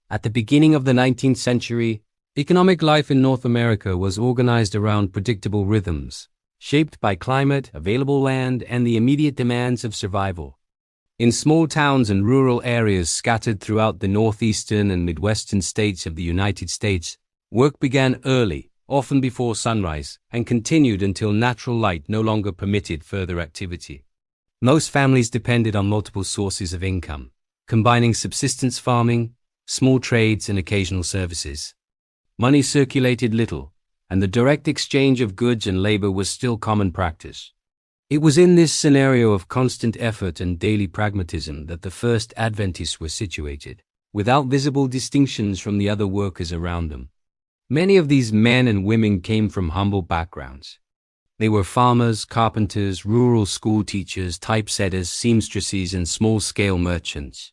At the beginning of the 19th century, economic life in North America was organized around predictable rhythms, shaped by climate, available land, and the immediate demands of survival. In small towns and rural areas scattered throughout the northeastern and midwestern states of the United States, work began early, often before sunrise, and continued until natural light no longer permitted further activity. Most families depended on multiple sources of income, combining subsistence farming, small trades, and occasional services. Money circulated little, and the direct exchange of goods and labor was still common practice. It was in this scenario of constant effort and daily pragmatism that the first Adventists were situated, without visible distinctions from the other workers around them. Many of these men and women came from humble backgrounds. They were farmers, carpenters, rural school teachers, typesetters, seamstresses, and small-scale merchants.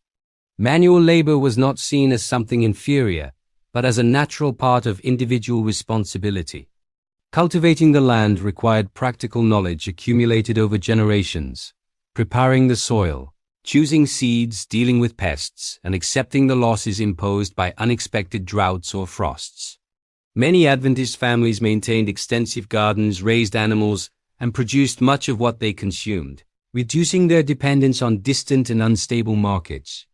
Manual labor was not seen as something inferior, but as a natural part of individual responsibility. Cultivating the land required practical knowledge accumulated over generations, preparing the soil, choosing seeds, dealing with pests, and accepting the losses imposed by unexpected droughts or frosts. Many Adventist families maintained extensive gardens, raised animals, and produced much of what they consumed, reducing their dependence on distant and unstable markets.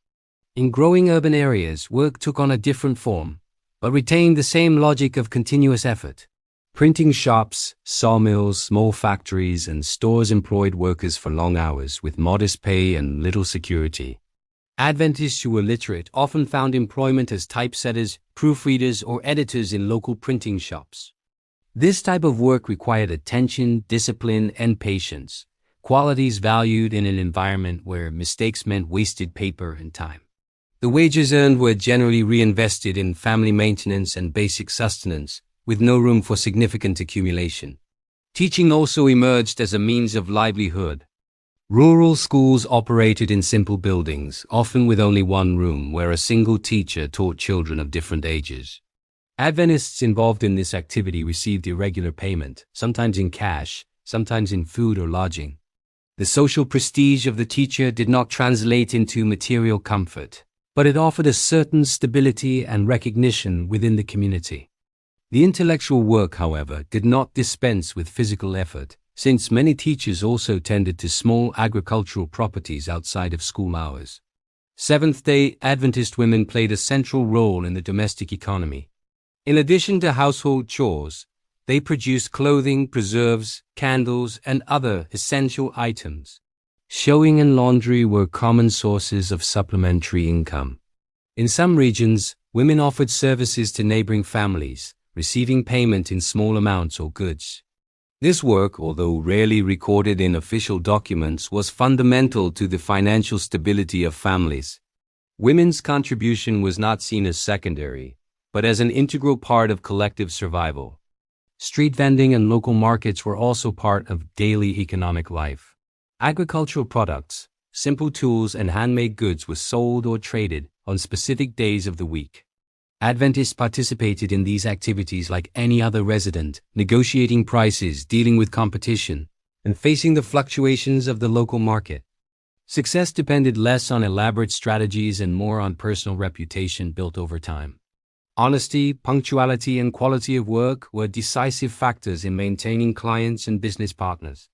In growing urban areas, work took on a different form, but retained the same logic of continuous effort. Printing shops, sawmills, small factories, and stores employed workers for long hours with modest pay and little security. Adventists who were literate often found employment as typesetters, proofreaders, or editors in local printing shops. This type of work required attention, discipline, and patience, qualities valued in an environment where mistakes meant wasted paper and time. The wages earned were generally reinvested in family maintenance and basic sustenance, with no room for significant accumulation. Teaching also emerged as a means of livelihood. Rural schools operated in simple buildings, often with only one room, where a single teacher taught children of different ages. Adventists involved in this activity received irregular payment, sometimes in cash, sometimes in food or lodging. The social prestige of the teacher did not translate into material comfort, but it offered a certain stability and recognition within the community. The intellectual work, however, did not dispense with physical effort, since many teachers also tended to small agricultural properties outside of school hours. Seventh-day Adventist women played a central role in the domestic economy. In addition to household chores, they produced clothing, preserves, candles, and other essential items. Sewing and laundry were common sources of supplementary income. In some regions, women offered services to neighboring families, receiving payment in small amounts or goods. This work, although rarely recorded in official documents, was fundamental to the financial stability of families. Women's contribution was not seen as secondary, but as an integral part of collective survival. Street vending and local markets were also part of daily economic life. Agricultural products, simple tools, and handmade goods were sold or traded on specific days of the week. Adventists participated in these activities like any other resident, negotiating prices, dealing with competition, and facing the fluctuations of the local market. Success depended less on elaborate strategies and more on personal reputation built over time. Honesty, punctuality, and quality of work were decisive factors in maintaining clients and business partners.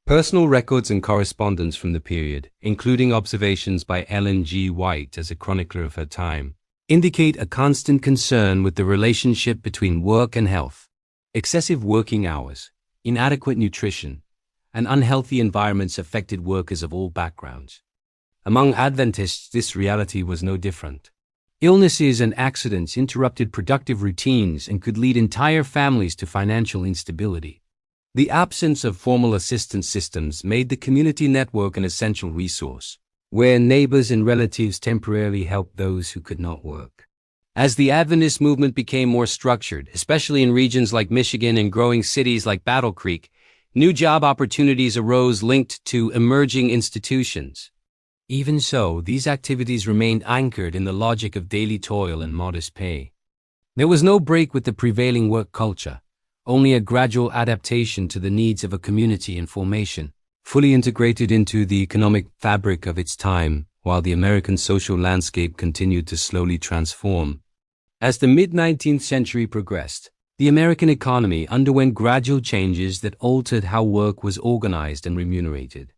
Personal records and correspondence from the period, including observations by Ellen G. White as a chronicler of her time, indicate a constant concern with the relationship between work and health. Excessive working hours, inadequate nutrition, and unhealthy environments affected workers of all backgrounds. Among Adventists, this reality was no different. Illnesses and accidents interrupted productive routines and could lead entire families to financial instability. The absence of formal assistance systems made the community network an essential resource, where neighbors and relatives temporarily helped those who could not work. As the Adventist movement became more structured, especially in regions like Michigan and growing cities like Battle Creek, new job opportunities arose linked to emerging institutions. Even so, these activities remained anchored in the logic of daily toil and modest pay. There was no break with the prevailing work culture, only a gradual adaptation to the needs of a community in formation, fully integrated into the economic fabric of its time. while the American social landscape continued to slowly transform. As the mid-19th century progressed, the American economy underwent gradual changes that altered how work was organized and remunerated.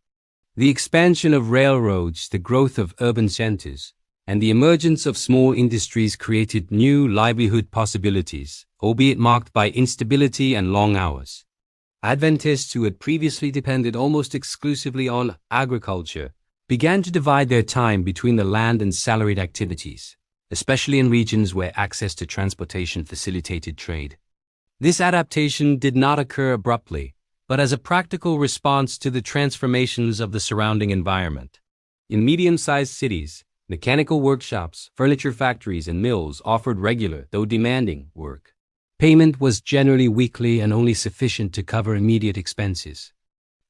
The expansion of railroads, the growth of urban centers, and the emergence of small industries created new livelihood possibilities, albeit marked by instability and long hours. Adventists who had previously depended almost exclusively on agriculture began to divide their time between the land and salaried activities, especially in regions where access to transportation facilitated trade. This adaptation did not occur abruptly, but as a practical response to the transformations of the surrounding environment. In medium-sized cities, mechanical workshops, furniture factories, and mills offered regular, though demanding, work. Payment was generally weekly and only sufficient to cover immediate expenses.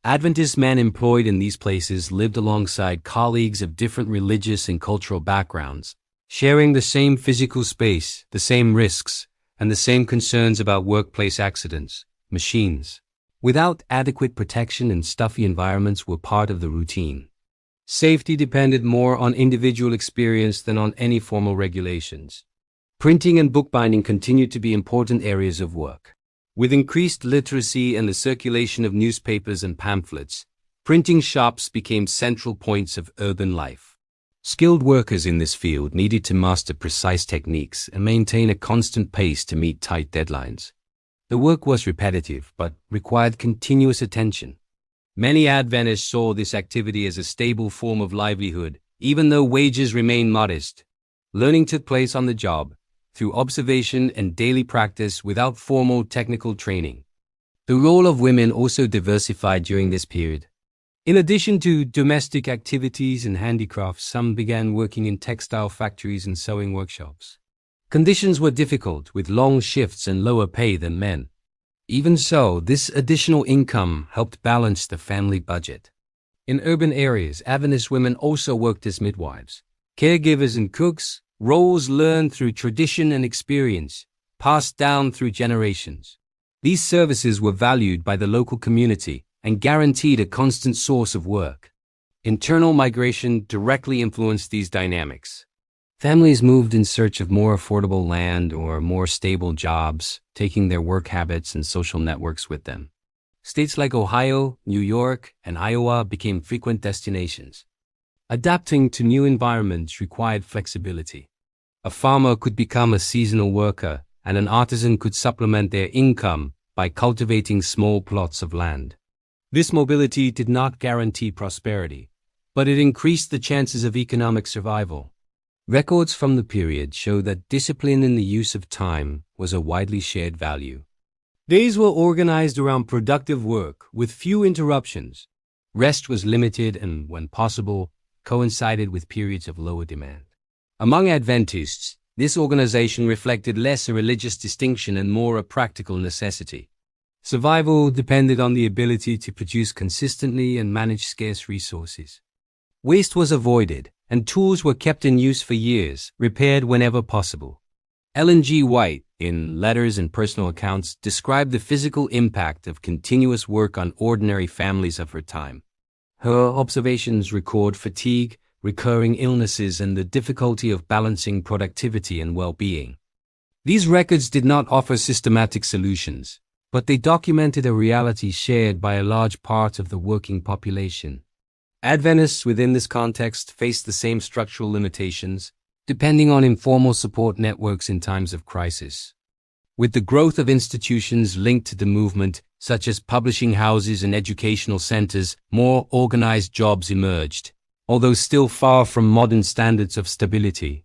Adventist men employed in these places lived alongside colleagues of different religious and cultural backgrounds, sharing the same physical space, the same risks, and the same concerns about workplace accidents. Machines, without adequate protection and stuffy environments, were part of the routine. Safety depended more on individual experience than on any formal regulations. Printing and bookbinding continued to be important areas of work. With increased literacy and the circulation of newspapers and pamphlets, printing shops became central points of urban life. Skilled workers in this field needed to master precise techniques and maintain a constant pace to meet tight deadlines. The work was repetitive but required continuous attention. Many Adventists saw this activity as a stable form of livelihood, even though wages remained modest. Learning took place on the job, through observation and daily practice without formal technical training. The role of women also diversified during this period. In addition to domestic activities and handicrafts, some began working in textile factories and sewing workshops. Conditions were difficult, with long shifts and lower pay than men. Even so, this additional income helped balance the family budget. In urban areas, Adventist women also worked as midwives, caregivers, and cooks, roles learned through tradition and experience, passed down through generations. These services were valued by the local community and guaranteed a constant source of work. Internal migration directly influenced these dynamics. Families moved in search of more affordable land or more stable jobs, taking their work habits and social networks with them. States like Ohio, New York, and Iowa became frequent destinations. Adapting to new environments required flexibility. A farmer could become a seasonal worker, and an artisan could supplement their income by cultivating small plots of land. This mobility did not guarantee prosperity, but it increased the chances of economic survival. Records from the period show that discipline in the use of time was a widely shared value. Days were organized around productive work with few interruptions. Rest was limited and, when possible, coincided with periods of lower demand. Among Adventists, this organization reflected less a religious distinction and more a practical necessity. Survival depended on the ability to produce consistently and manage scarce resources. Waste was avoided, and tools were kept in use for years, repaired whenever possible. Ellen G. White, in Letters and Personal Accounts, described the physical impact of continuous work on ordinary families of her time. Her observations record fatigue, recurring illnesses, and the difficulty of balancing productivity and well-being. These records did not offer systematic solutions, but they documented a reality shared by a large part of the working population. Adventists within this context faced the same structural limitations, depending on informal support networks in times of crisis. With the growth of institutions linked to the movement, such as publishing houses and educational centers, more organized jobs emerged, although still far from modern standards of stability.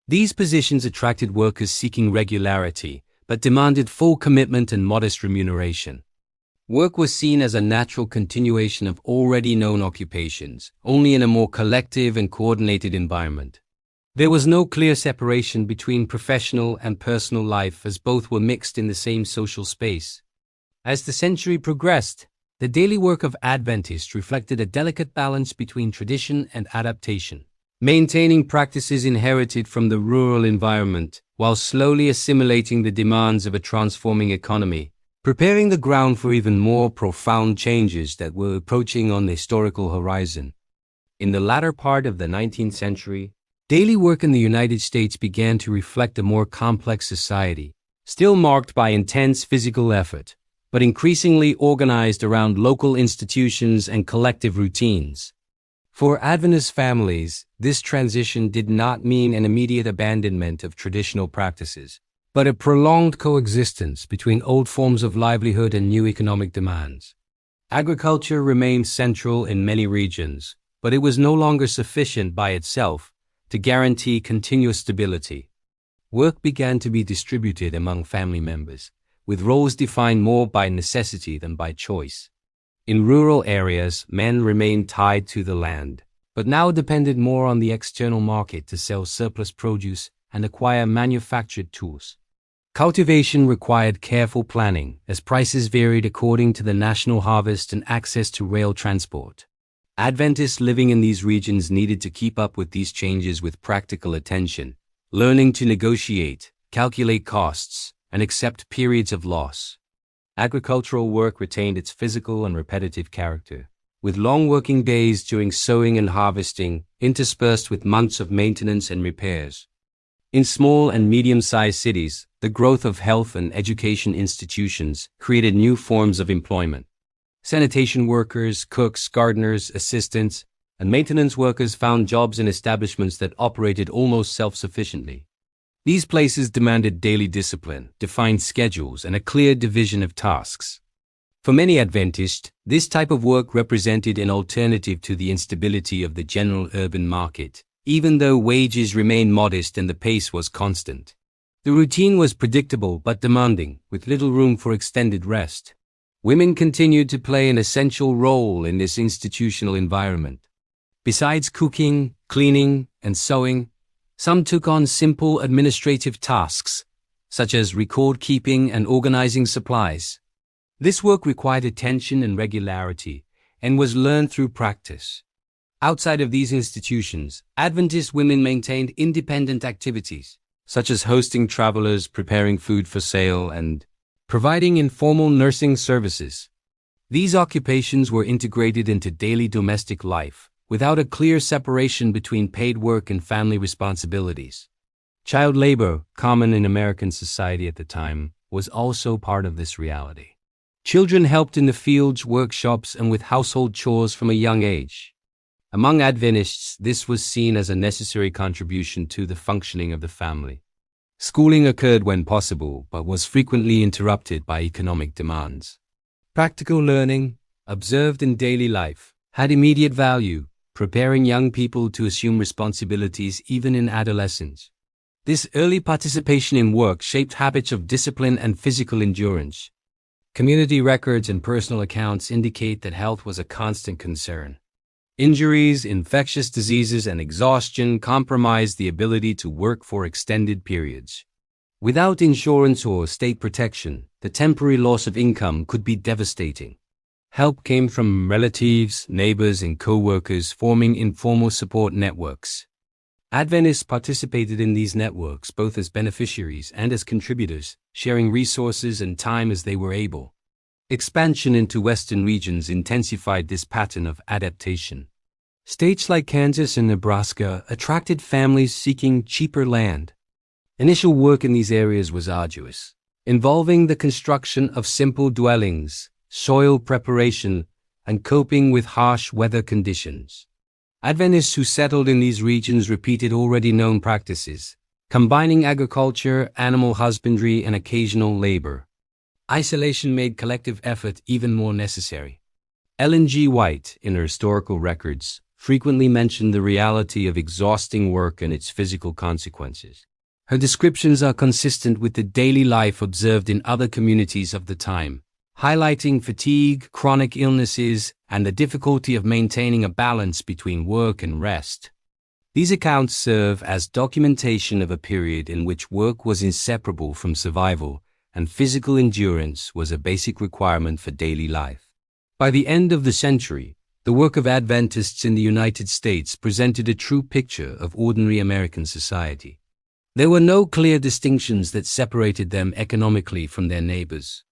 These positions attracted workers seeking regularity, but demanded full commitment and modest remuneration. Work was seen as a natural continuation of already known occupations, only in a more collective and coordinated environment. There was no clear separation between professional and personal life, as both were mixed in the same social space. As the century progressed, the daily work of Adventists reflected a delicate balance between tradition and adaptation, maintaining practices inherited from the rural environment while slowly assimilating the demands of a transforming economy, preparing the ground for even more profound changes that were approaching on the historical horizon. In the latter part of the 19th century, daily work in the United States began to reflect a more complex society, still marked by intense physical effort, but increasingly organized around local institutions and collective routines. For Adventist families, this transition did not mean an immediate abandonment of traditional practices, but a prolonged coexistence between old forms of livelihood and new economic demands. Agriculture remained central in many regions, but it was no longer sufficient by itself to guarantee continuous stability. Work began to be distributed among family members, with roles defined more by necessity than by choice. In rural areas, men remained tied to the land, but now depended more on the external market to sell surplus produce and acquire manufactured tools. Cultivation required careful planning, as prices varied according to the national harvest and access to rail transport. Adventists living in these regions needed to keep up with these changes with practical attention, learning to negotiate, calculate costs, and accept periods of loss. Agricultural work retained its physical and repetitive character, with long working days during sowing and harvesting, interspersed with months of maintenance and repairs. In small and medium-sized cities, the growth of health and education institutions created new forms of employment. Sanitation workers, cooks, gardeners, assistants, and maintenance workers found jobs in establishments that operated almost self-sufficiently. These places demanded daily discipline, defined schedules, and a clear division of tasks. For many Adventists, this type of work represented an alternative to the instability of the general urban market, even though wages remained modest and the pace was constant. The routine was predictable but demanding, with little room for extended rest. Women continued to play an essential role in this institutional environment. Besides cooking, cleaning, and sewing, some took on simple administrative tasks, such as record keeping and organizing supplies. This work required attention and regularity, and was learned through practice. Outside of these institutions, Adventist women maintained independent activities, such as hosting travelers, preparing food for sale, and providing informal nursing services. These occupations were integrated into daily domestic life, without a clear separation between paid work and family responsibilities. Child labor, common in American society at the time, was also part of this reality. Children helped in the fields, workshops, and with household chores from a young age. Among Adventists, this was seen as a necessary contribution to the functioning of the family. Schooling occurred when possible, but was frequently interrupted by economic demands. Practical learning, observed in daily life, had immediate value, preparing young people to assume responsibilities even in adolescence. This early participation in work shaped habits of discipline and physical endurance. Community records and personal accounts indicate that health was a constant concern. Injuries, infectious diseases, and exhaustion compromised the ability to work for extended periods. Without insurance or state protection, the temporary loss of income could be devastating. Help came from relatives, neighbors, and co-workers, forming informal support networks. Adventists participated in these networks both as beneficiaries and as contributors, sharing resources and time as they were able. Expansion into Western regions intensified this pattern of adaptation. States like Kansas and Nebraska attracted families seeking cheaper land. Initial work in these areas was arduous, involving the construction of simple dwellings, soil preparation, and coping with harsh weather conditions. Adventists who settled in these regions repeated already known practices, combining agriculture, animal husbandry, and occasional labor. Isolation made collective effort even more necessary. Ellen G. White, in her historical records, frequently mentioned the reality of exhausting work and its physical consequences. Her descriptions are consistent with the daily life observed in other communities of the time, highlighting fatigue, chronic illnesses, and the difficulty of maintaining a balance between work and rest. These accounts serve as documentation of a period in which work was inseparable from survival, and physical endurance was a basic requirement for daily life. By the end of the century, the work of Adventists in the United States presented a true picture of ordinary American society. There were no clear distinctions that separated them economically from their neighbors.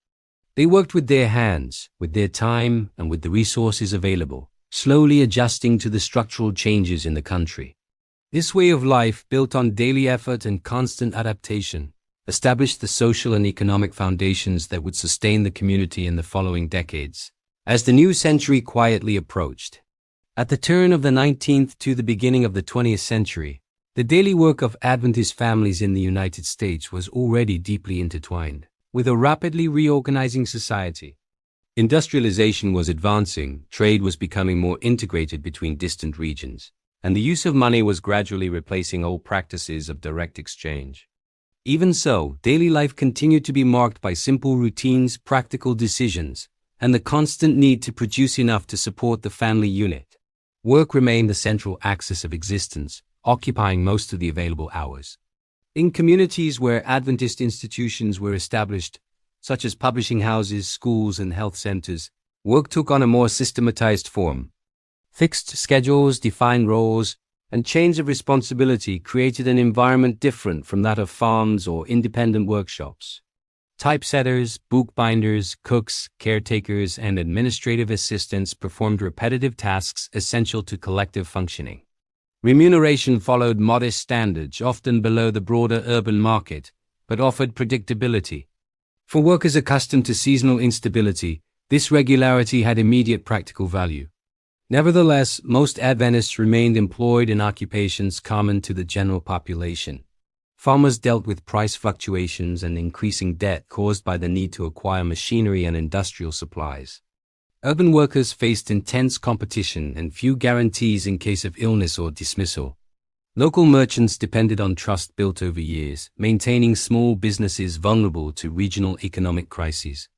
They worked with their hands, with their time, and with the resources available, slowly adjusting to the structural changes in the country. This way of life, built on daily effort and constant adaptation, established the social and economic foundations that would sustain the community in the following decades. As the new century quietly approached, at the turn of the 19th to the beginning of the 20th century, the daily work of Adventist families in the United States was already deeply intertwined with a rapidly reorganizing society. Industrialization was advancing, trade was becoming more integrated between distant regions, and the use of money was gradually replacing old practices of direct exchange. Even so, daily life continued to be marked by simple routines, practical decisions, and the constant need to produce enough to support the family unit. Work remained the central axis of existence, occupying most of the available hours. In communities where Adventist institutions were established, such as publishing houses, schools, and health centers, work took on a more systematized form. Fixed schedules, defined roles, and chains of responsibility created an environment different from that of farms or independent workshops. Typesetters, bookbinders, cooks, caretakers, and administrative assistants performed repetitive tasks essential to collective functioning. Remuneration followed modest standards, often below the broader urban market, but offered predictability. For workers accustomed to seasonal instability, this regularity had immediate practical value. Nevertheless, most Adventists remained employed in occupations common to the general population. Farmers dealt with price fluctuations and increasing debt caused by the need to acquire machinery and industrial supplies. Urban workers faced intense competition and few guarantees in case of illness or dismissal. Local merchants depended on trust built over years, maintaining small businesses vulnerable to regional economic crises.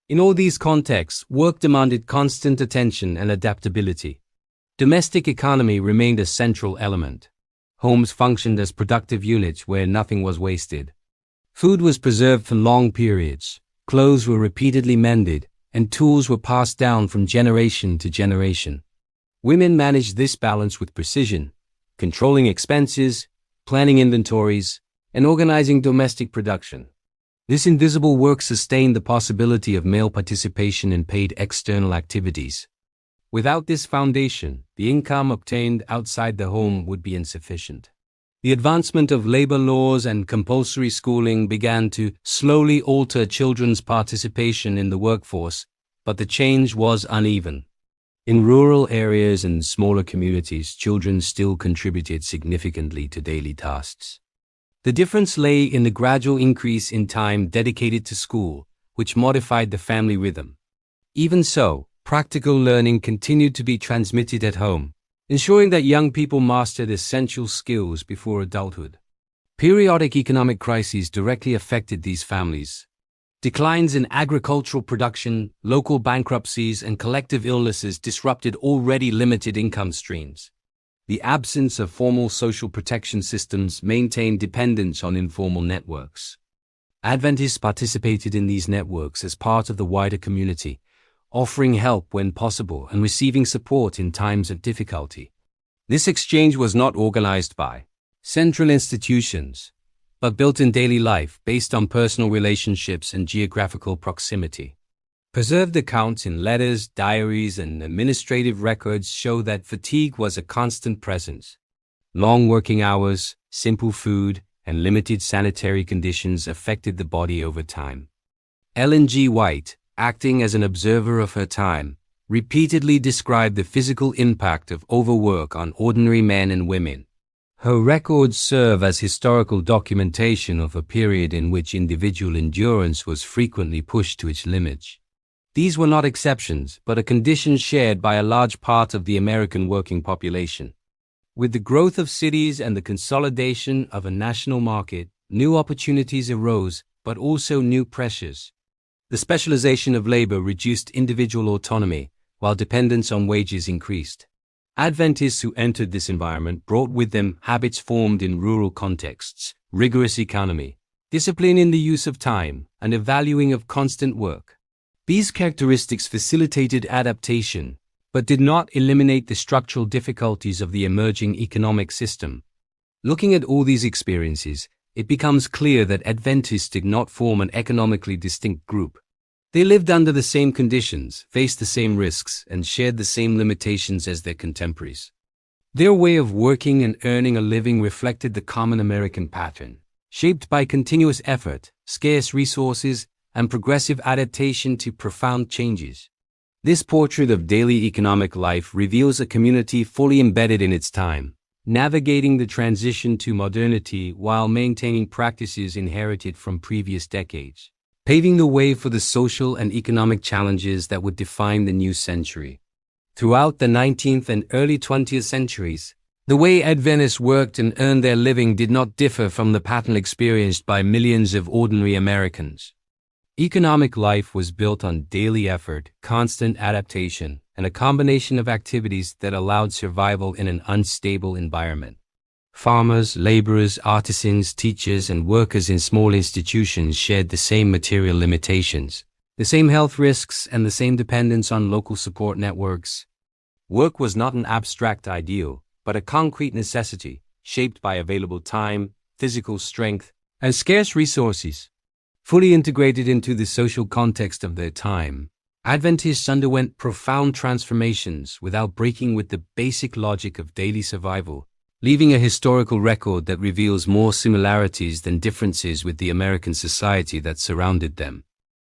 In all these contexts, work demanded constant attention and adaptability. Domestic economy remained a central element. Homes functioned as productive units where nothing was wasted. Food was preserved for long periods, clothes were repeatedly mended, and tools were passed down from generation to generation. Women managed this balance with precision, controlling expenses, planning inventories, and organizing domestic production. This invisible work sustained the possibility of male participation in paid external activities. Without this foundation, the income obtained outside the home would be insufficient. The advancement of labor laws and compulsory schooling began to slowly alter children's participation in the workforce, but the change was uneven. In rural areas and smaller communities, children still contributed significantly to daily tasks. The difference lay in the gradual increase in time dedicated to school, which modified the family rhythm. Even so, practical learning continued to be transmitted at home, ensuring that young people mastered essential skills before adulthood. Periodic economic crises directly affected these families. Declines in agricultural production, local bankruptcies, and collective illnesses disrupted already limited income streams. The absence of formal social protection systems maintained dependence on informal networks. Adventists participated in these networks as part of the wider community, offering help when possible and receiving support in times of difficulty. This exchange was not organized by central institutions, but built in daily life based on personal relationships and geographical proximity. Preserved accounts in letters, diaries, and administrative records show that fatigue was a constant presence. Long working hours, simple food, and limited sanitary conditions affected the body over time. Ellen G. White, acting as an observer of her time, repeatedly described the physical impact of overwork on ordinary men and women. Her records serve as historical documentation of a period in which individual endurance was frequently pushed to its limits. These were not exceptions, but a condition shared by a large part of the American working population. With the growth of cities and the consolidation of a national market, new opportunities arose, but also new pressures. The specialization of labor reduced individual autonomy, while dependence on wages increased. Adventists who entered this environment brought with them habits formed in rural contexts, rigorous economy, discipline in the use of time, and a valuing of constant work. These characteristics facilitated adaptation, but did not eliminate the structural difficulties of the emerging economic system. Looking at all these experiences, it becomes clear that Adventists did not form an economically distinct group. They lived under the same conditions, faced the same risks, and shared the same limitations as their contemporaries. Their way of working and earning a living reflected the common American pattern, shaped by continuous effort, scarce resources, and progressive adaptation to profound changes. This portrait of daily economic life reveals a community fully embedded in its time, navigating the transition to modernity while maintaining practices inherited from previous decades, paving the way for the social and economic challenges that would define the new century. Throughout the 19th and early 20th centuries, the way Adventists worked and earned their living did not differ from the pattern experienced by millions of ordinary Americans. Economic life was built on daily effort, constant adaptation, and a combination of activities that allowed survival in an unstable environment. Farmers, laborers, artisans, teachers, and workers in small institutions shared the same material limitations, the same health risks, and the same dependence on local support networks. Work was not an abstract ideal, but a concrete necessity, shaped by available time, physical strength, and scarce resources. Fully integrated into the social context of their time, Adventists underwent profound transformations without breaking with the basic logic of daily survival, leaving a historical record that reveals more similarities than differences with the American society that surrounded them.